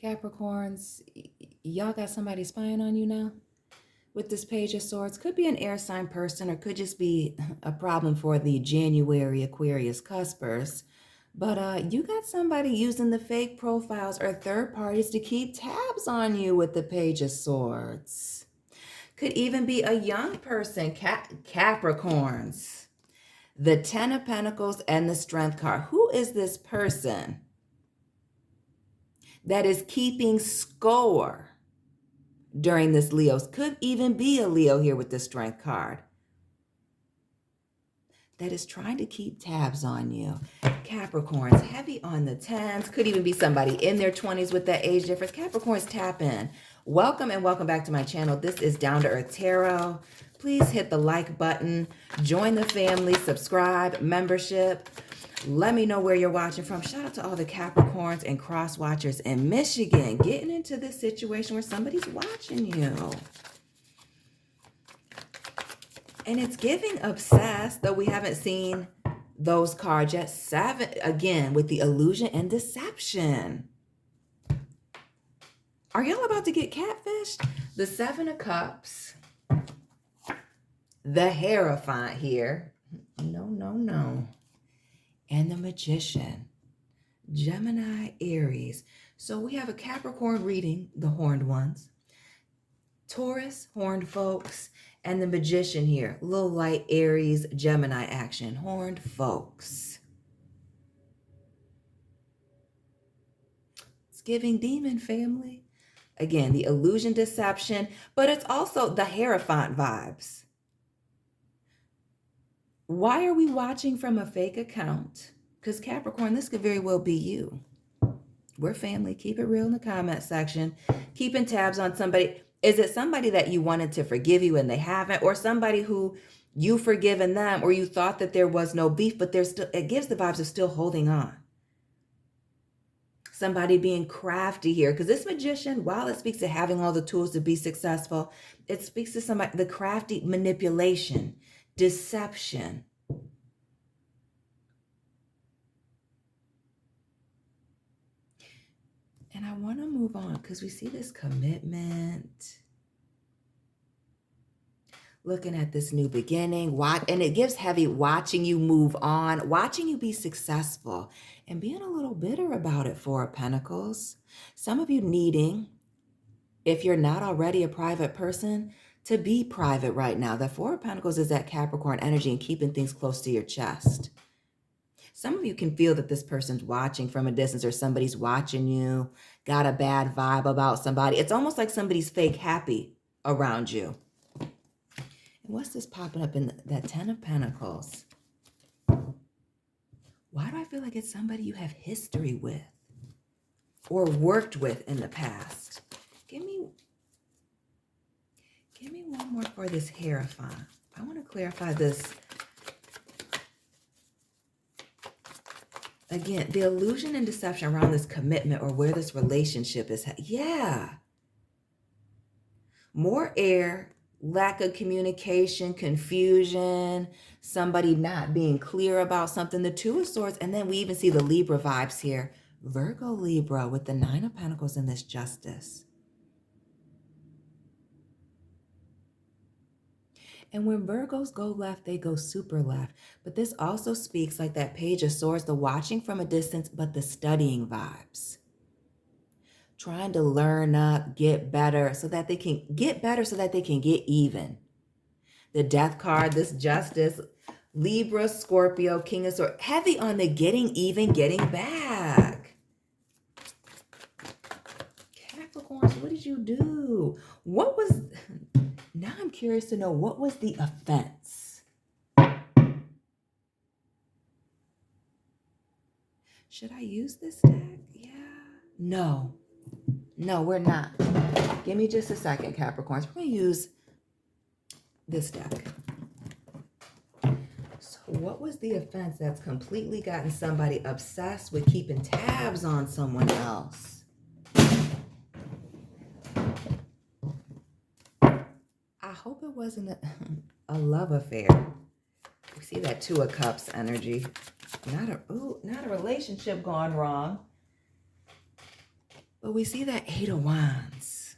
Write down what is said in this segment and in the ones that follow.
Capricorns, y'all got somebody spying on you now? With this Page of Swords, could be an air sign person or could just be a problem for the January Aquarius cuspers. But you got somebody using the fake profiles or third parties to keep tabs on you with the Page of Swords. Could even be a young person, Capricorns. The Ten of Pentacles and the Strength card. Who is this person that is keeping score during this Leo's? Could even be a Leo here with the Strength card that is trying to keep tabs on you. Capricorns, heavy on the 10s. Could even be somebody in their 20s with that age difference. Capricorns, tap in. Welcome and welcome back to my channel. This is Down to Earth Tarot. Please hit the like button, join the family, subscribe, membership. Let me know where you're watching from. Shout out to all the Capricorns and cross watchers in Michigan, getting into this situation where somebody's watching you. And it's giving obsessed, though we haven't seen those cards yet. 7, again, with the illusion and deception. Are y'all about to get catfished? The 7 of Cups. The Hierophant here. No. And the Magician. Gemini, Aries. So we have a Capricorn reading, the horned ones. Taurus, horned folks. And the Magician here. Little light Aries, Gemini action. Horned folks. It's giving demon family. Again, the illusion, deception. But it's also the Hierophant vibes. Why are we watching from a fake account? Because Capricorn, this could very well be you. We're family. Keep it real in the comment section. Keeping tabs on somebody. Is it somebody that you wanted to forgive you and they haven't? Or somebody who you've forgiven them or you thought that there was no beef, but there's still, it gives the vibes of still holding on. Somebody being crafty here. Because this Magician, while it speaks to having all the tools to be successful, it speaks to somebody, the crafty manipulation, deception. And I want to move on because we see this commitment. Looking at this new beginning. And it gives heavy watching you move on. Watching you be successful. And being a little bitter about it, 4 of Pentacles. Some of you needing, if you're not already a private person, to be private right now. The 4 of Pentacles is that Capricorn energy and keeping things close to your chest. Some of you can feel that this person's watching from a distance or somebody's watching you, got a bad vibe about somebody. It's almost like somebody's fake happy around you. And what's this popping up in that 10 of Pentacles? Why do I feel like it's somebody you have history with or worked with in the past? Give me one more for this Hierophant. I want to clarify this. Again, the illusion and deception around this commitment or where this relationship is. Yeah. More air, lack of communication, confusion, somebody not being clear about something. The 2 of Swords. And then we even see the Libra vibes here. Virgo Libra with the 9 of Pentacles and this Justice. And when Virgos go left, they go super left. But this also speaks like that Page of Swords, the watching from a distance, but the studying vibes. Trying to learn up, get better so that they can get even. The Death card, this Justice, Libra, Scorpio, King of Swords, heavy on the getting even, getting back. Capricorns, what did you do? Now I'm curious to know, what was the offense? Should I use this deck? Yeah. No, we're not. Give me just a second, Capricorns. We're going to use this deck. So what was the offense that's completely gotten somebody obsessed with keeping tabs on someone else? I hope it wasn't a love affair. We see that 2 of Cups energy. Not a relationship gone wrong. But we see that Eight of Wands.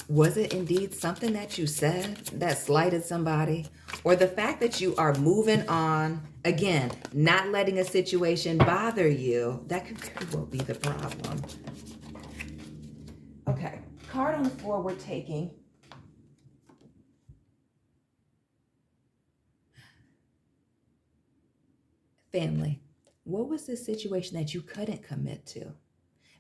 Was it indeed something that you said that slighted somebody? Or the fact that you are moving on, again, not letting a situation bother you, that could very well be the problem. Okay, card on the floor we're taking. Family. What was the situation that you couldn't commit to?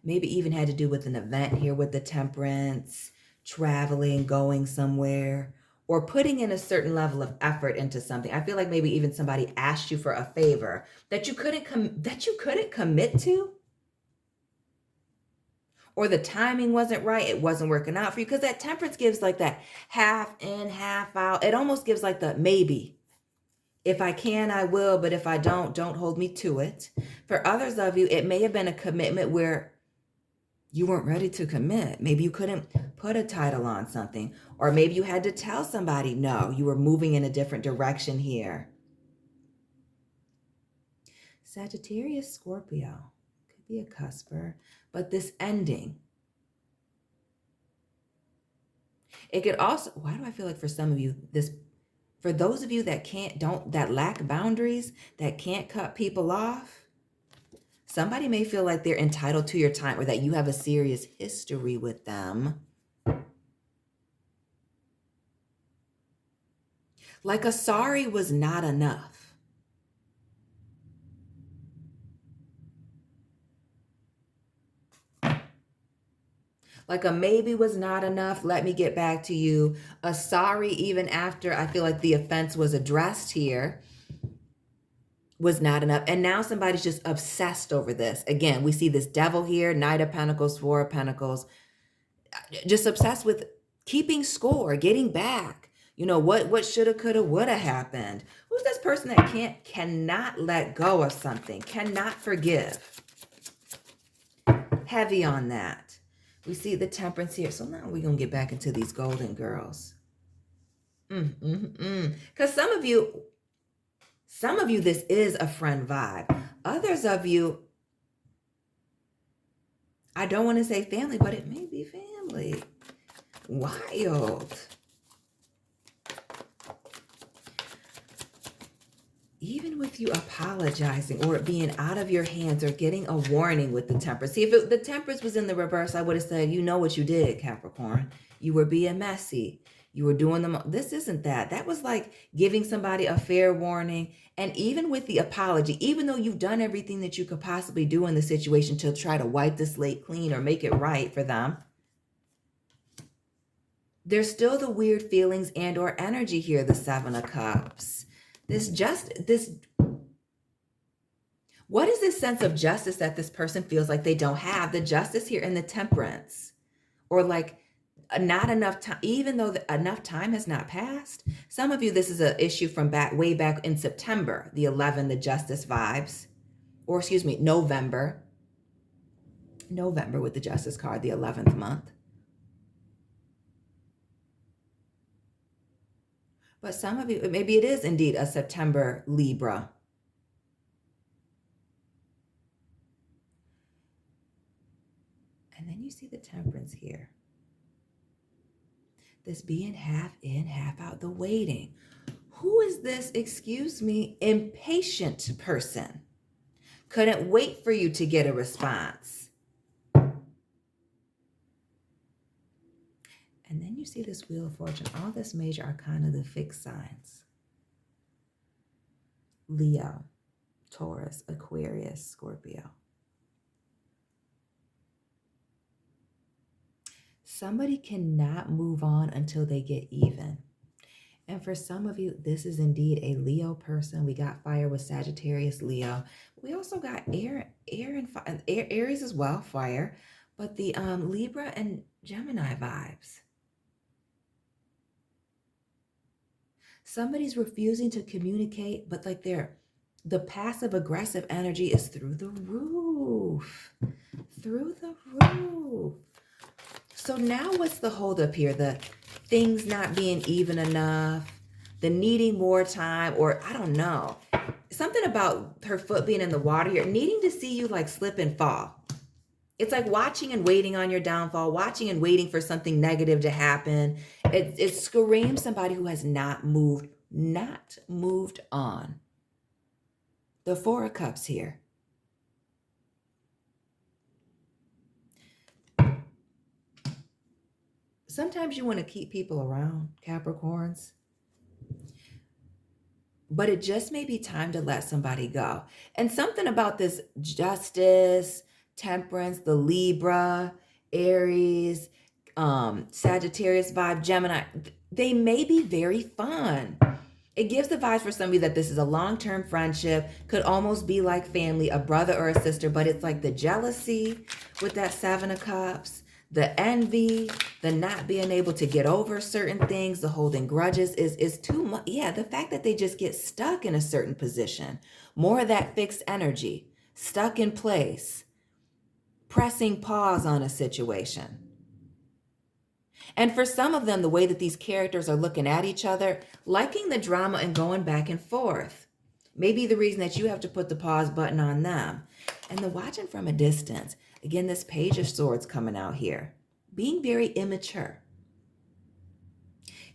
Maybe even had to do with an event here with the Temperance, traveling, going somewhere, or putting in a certain level of effort into something. I feel like maybe even somebody asked you for a favor that you couldn't commit to, or the timing wasn't right, it wasn't working out for you, because that Temperance gives like that half in, half out. It almost gives like the maybe. If I can, I will, but if I don't hold me to it. For others of you, it may have been a commitment where you weren't ready to commit. Maybe you couldn't put a title on something, or maybe you had to tell somebody, no, you were moving in a different direction here. Sagittarius, Scorpio, could be a cusper, but this ending. It could also, why do I feel like for some of you, for those of you that lack boundaries, that can't cut people off, somebody may feel like they're entitled to your time, or that you have a serious history with them. Like a sorry was not enough. Like a maybe was not enough. Let me get back to you. A sorry, even after I feel like the offense was addressed here, was not enough. And now somebody's just obsessed over this. Again, we see this devil here, Knight of Pentacles, Four of Pentacles, just obsessed with keeping score, getting back. You know, what shoulda, coulda, woulda happened. Who's this person that cannot let go of something, cannot forgive? Heavy on that. We see the Temperance here. So now we're going to get back into these golden girls. Because some of you, this is a friend vibe. Others of you, I don't want to say family, but it may be family. Wild. Even with you apologizing or it being out of your hands or getting a warning with the Temperance. See, if the Temperance was in the reverse, I would have said, you know what you did, Capricorn. You were being messy. You were doing them. This isn't that. That was like giving somebody a fair warning. And even with the apology, even though you've done everything that you could possibly do in the situation to try to wipe the slate clean or make it right for them, there's still the weird feelings and or energy here, the Seven of Cups. What is this sense of justice that this person feels like they don't have? The Justice here in the Temperance, or like not enough time, even though enough time has not passed. Some of you, this is an issue from way back in September, the 11, the Justice vibes, or excuse me, November with the Justice card, the 11th month. But some of you, maybe it is indeed a September Libra. And then you see the Temperance here. This being half in, half out, the waiting. Who is this, excuse me, impatient person? Couldn't wait for you to get a response. And then you see this Wheel of Fortune. All this major arcana, the fixed signs. Leo, Taurus, Aquarius, Scorpio. Somebody cannot move on until they get even. And for some of you, this is indeed a Leo person. We got fire with Sagittarius, Leo. We also got Aries as well, fire. But the Libra and Gemini vibes. Somebody's refusing to communicate, but like the passive aggressive energy is through the roof. Through the roof. So now what's the holdup here? The things not being even enough, the needing more time, or I don't know, something about her foot being in the water here, needing to see you like slip and fall. It's like watching and waiting on your downfall, watching and waiting for something negative to happen. It screams somebody who has not moved on. The Four of Cups here. Sometimes you want to keep people around, Capricorns, but it just may be time to let somebody go. And something about this justice, temperance, the Libra, Aries, Sagittarius vibe, Gemini, they may be very fun. It gives the vibes for somebody that this is a long-term friendship, could almost be like family, a brother or a sister, but it's like the jealousy with that Seven of Cups, the envy, the not being able to get over certain things, the holding grudges is too much. Yeah, the fact that they just get stuck in a certain position, more of that fixed energy, stuck in place, pressing pause on a situation. And for some of them, the way that these characters are looking at each other, liking the drama and going back and forth, may be the reason that you have to put the pause button on them. And the watching from a distance, again, this Page of Swords coming out here, being very immature.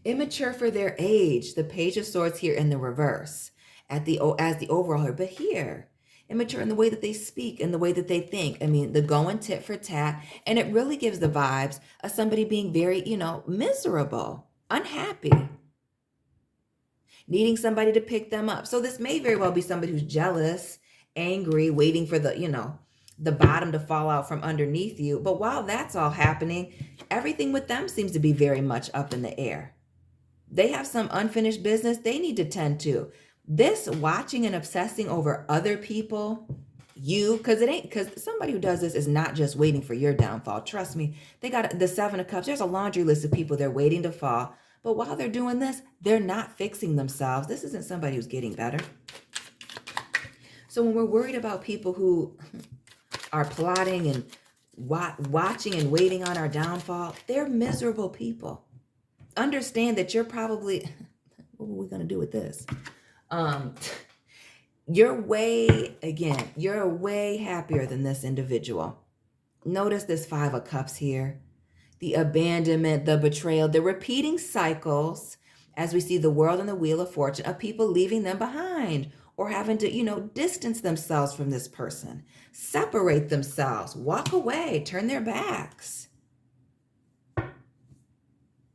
Immature for their age, the Page of Swords here in the reverse, as the overall here, but here, immature in the way that they speak and the way that they think. I mean, the going tit for tat, and it really gives the vibes of somebody being very, miserable, unhappy, needing somebody to pick them up. So this may very well be somebody who's jealous, angry, waiting for the bottom to fall out from underneath you. But while that's all happening, everything with them seems to be very much up in the air. They have some unfinished business they need to tend to. This watching and obsessing over other people, because somebody who does this is not just waiting for your downfall. Trust me, they got the Seven of Cups. There's a laundry list of people they're waiting to fall. But while they're doing this, they're not fixing themselves. This isn't somebody who's getting better. So when we're worried about people who are plotting and watching and waiting on our downfall, they're miserable people. Understand that you're probably, what are we going to do with this? You're way happier than this individual. Notice this Five of Cups here, the abandonment, the betrayal, the repeating cycles, as we see the World and the Wheel of Fortune, of people leaving them behind or having to, distance themselves from this person, separate themselves, walk away, turn their backs.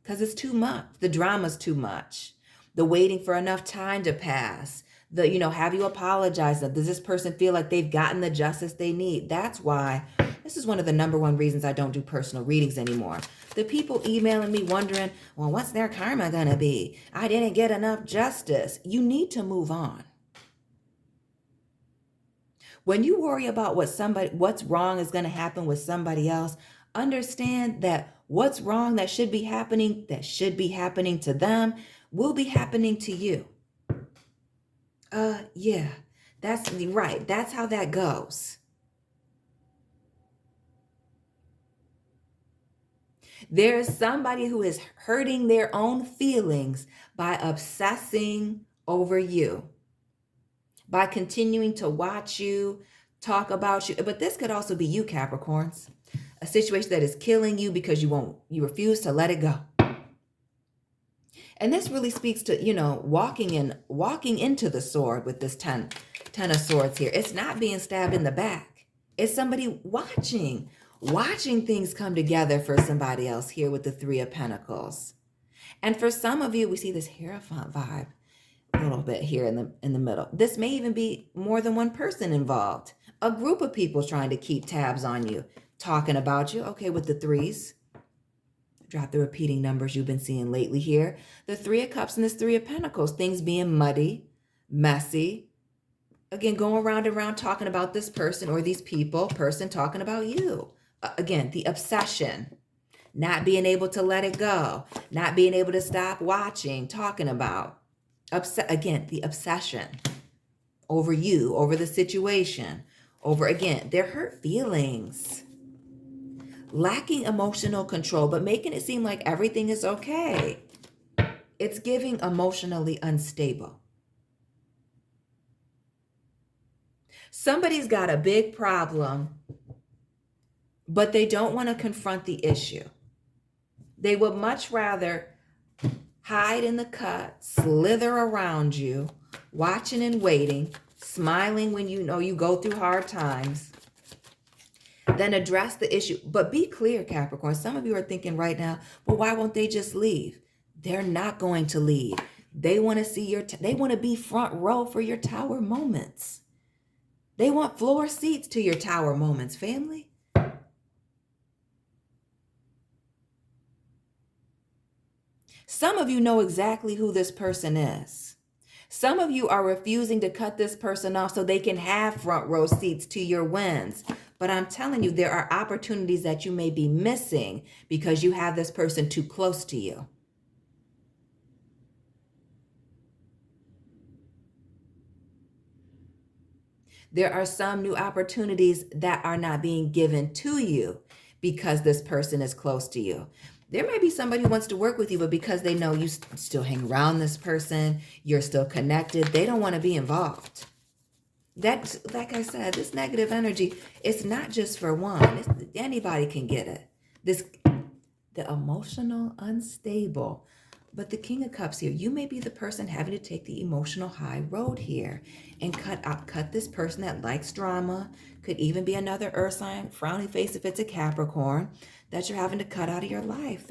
Because it's too much. The drama's too much. The waiting for enough time to pass. Have you apologize? Does this person feel like they've gotten the justice they need? That's why this is one of the number one reasons I don't do personal readings anymore. The people emailing me wondering, well, what's their karma gonna be? I didn't get enough justice. You need to move on. When you worry about what's wrong is going to happen with somebody else, understand that what's wrong that should be happening to them will be happening to you. Yeah, that's right. That's how that goes. There's somebody who is hurting their own feelings by obsessing over you, by continuing to watch you, talk about you. But this could also be you, Capricorns. A situation that is killing you because you refuse to let it go. And this really speaks to, walking into the sword with this 10 of Swords here. It's not being stabbed in the back. It's somebody watching things come together for somebody else here with the Three of Pentacles. And for some of you, we see this Hierophant vibe a little bit here in the middle. This may even be more than one person involved. A group of people trying to keep tabs on you, talking about you. Okay, with the threes. Drop the repeating numbers you've been seeing lately here. The Three of Cups and this Three of Pentacles. Things being muddy, messy. Again, going round and round talking about this person or these people. Person talking about you. Again, the obsession. Not being able to let it go. Not being able to stop watching, talking about. Again, the obsession over you, over the situation, over, again, their hurt feelings. Lacking emotional control, but making it seem like everything is okay. It's giving emotionally unstable. Somebody's got a big problem, but they don't want to confront the issue. They would much rather hide in the cut, slither around you, watching and waiting, smiling when you know you go through hard times, than address the issue. But be clear, Capricorn. Some of you are thinking right now, well, why won't they just leave? They're not going to leave. They want to see they want to be front row for your tower moments. They want floor seats to your tower moments, family. Some of you know exactly who this person is. Some of you are refusing to cut this person off so they can have front row seats to your wins. But I'm telling you, there are opportunities that you may be missing because you have this person too close to you. There are some new opportunities that are not being given to you because this person is close to you. There may be somebody who wants to work with you, but because they know you still hang around this person, you're still connected, they don't want to be involved. That's, like I said, this negative energy, it's not just for one. Anybody can get it. The emotional, unstable. But the King of Cups here, you may be the person having to take the emotional high road here and cut this person that likes drama. Could even be another earth sign, frowny face if it's a Capricorn, that you're having to cut out of your life.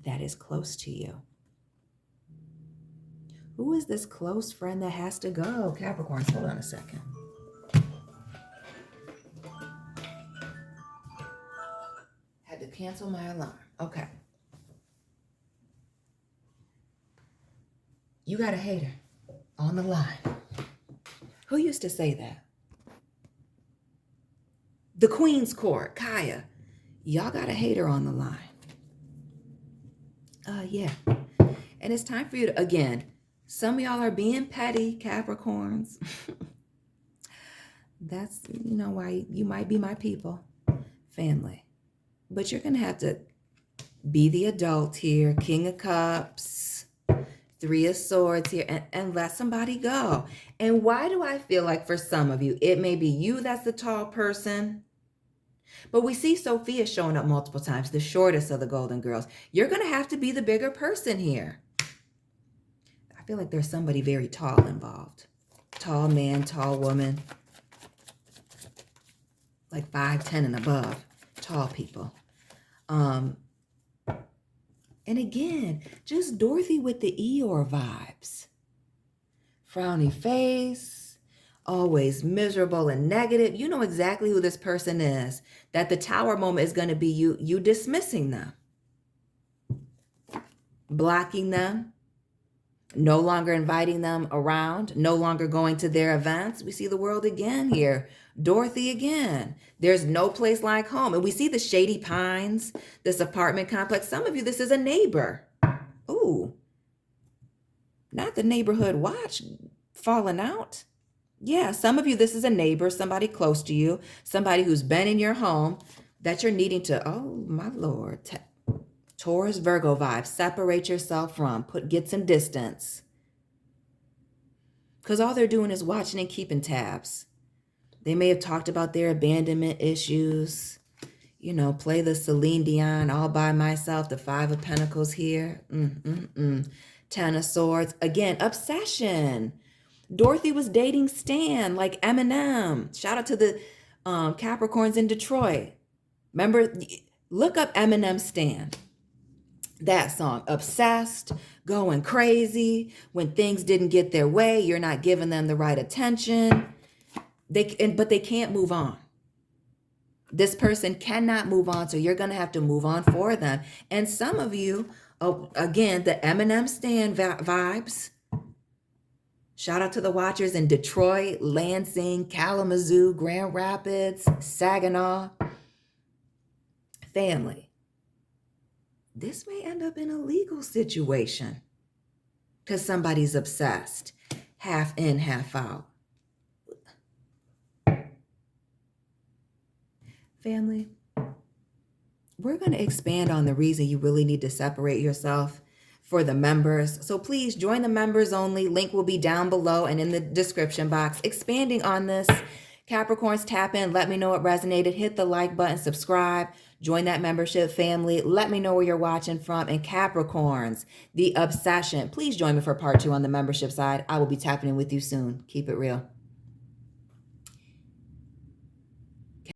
That is close to you. Who is this close friend that has to go? Capricorns, hold on a second. Had to cancel my alarm. Okay. You got a hater on the line. Who used to say that? The Queen's Court, Kaya. Y'all got a hater on the line. Yeah. And it's time for you to, again, some of y'all are being petty, Capricorns. That's, why you might be my people, family. But you're going to have to be the adult here. King of Cups, Three of Swords here, and let somebody go. And why do I feel like for some of you, it may be you that's the tall person, but we see Sophia showing up multiple times, the shortest of the Golden Girls. You're going to have to be the bigger person here. I feel like there's somebody very tall involved. Tall man, tall woman. Like 5'10" and above. Tall people. And again, just Dorothy with the Eeyore vibes. Frowny face, always miserable and negative. You know exactly who this person is. That the tower moment is going to be you dismissing them. Blocking them. No longer inviting them around. No longer going to their events. We see the world again here. Dorothy again. There's no place like home. And we see the Shady Pines, this apartment complex. Some of you, this is a neighbor. Ooh. Not the neighborhood watch falling out. Yeah, some of you, this is a neighbor, somebody close to you, somebody who's been in your home that you're needing to, oh my Lord, Taurus, Virgo vibes, separate yourself from, get some distance. Because all they're doing is watching and keeping tabs. They may have talked about their abandonment issues, play the Celine Dion all by myself, the Five of Pentacles here, Ten of Swords. Again, obsession. Dorothy was dating Stan, like Eminem. Shout out to the Capricorns in Detroit. Remember, look up Eminem Stan. That song, obsessed, going crazy. When things didn't get their way, you're not giving them the right attention. But they can't move on. This person cannot move on, so you're going to have to move on for them. And some of you, again, the Eminem Stan vibes. Shout out to the watchers in Detroit, Lansing, Kalamazoo, Grand Rapids, Saginaw. Family. This may end up in a legal situation because somebody's obsessed. Half in, half out. Family, we're going to expand on the reason you really need to separate yourself for the members. So please join the members only. Link will be down below and in the description box. Expanding on this, Capricorns, tap in. Let me know what resonated. Hit the like button, subscribe, join that membership family. Let me know where you're watching from. And Capricorns, the obsession. Please join me for part 2 on the membership side. I will be tapping in with you soon. Keep it real.